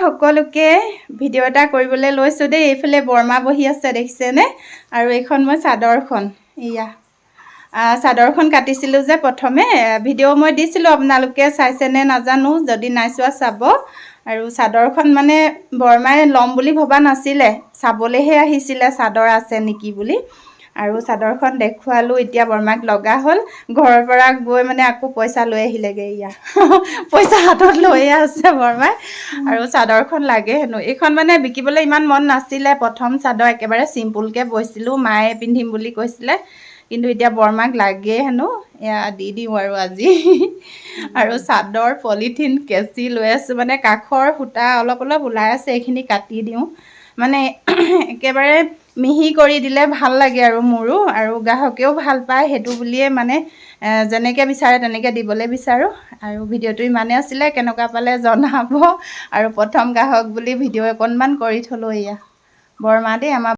সকলোকে ভিডিঅ' এটা কৰিবলৈ লৈছোঁ দেই। এইফালে বৰমা বহি আছে দেখিছেনে? আৰু এইখন মই চাদৰখন এয়া চাদৰখন কাটিছিলোঁ যে প্ৰথমে ভিডিঅ' মই দিছিলোঁ, আপোনালোকে চাইছেনে নাজানো, যদি নাই চোৱা চাব। আৰু চাদৰখন মানে বৰমাই ল'ম বুলি ভবা নাছিলে, চাবলৈহে আহিছিলে চাদৰ আছে নেকি বুলি। আৰু চাদৰখন দেখুৱালোঁ, এতিয়া বৰমাক লগা হ'ল। ঘৰৰ পৰা গৈ মানে আকৌ পইচা লৈ আহিলেগৈ। ইয়া পইচা হাতত লৈয়ে আছে বৰমাই। আৰু চাদৰখন লাগে হেনো। এইখন মানে বিকিবলৈ ইমান মন নাছিলে, প্ৰথম চাদৰ একেবাৰে চিম্পুলকৈ বৈছিলোঁ, মায়ে পিন্ধিম বুলি কৈছিলে। কিন্তু এতিয়া বৰমাক লাগে হেনো, এয়া দি দিওঁ আৰু আজি। আৰু চাদৰ পলিথিন কেঁচি লৈ আছোঁ, মানে কাষৰ সূতা অলপ অলপ ওলাই আছে, এইখিনি কাটি দিওঁ। মানে একেবাৰে মিহি কৰি দিলে ভাল লাগে আৰু মোৰো, আৰু গ্ৰাহকেও ভাল পায়, সেইটো বুলিয়ে মানে যেনেকৈ বিচাৰে তেনেকৈ দিবলৈ বিচাৰোঁ। আৰু ভিডিঅ'টো ইমানেই আছিলে, কেনেকুৱা পালে জনাব। আৰু প্ৰথম গ্ৰাহক বুলি ভিডিঅ' অকণমান কৰি থ'লোঁ। এয়া বৰমা দেই, আমাৰ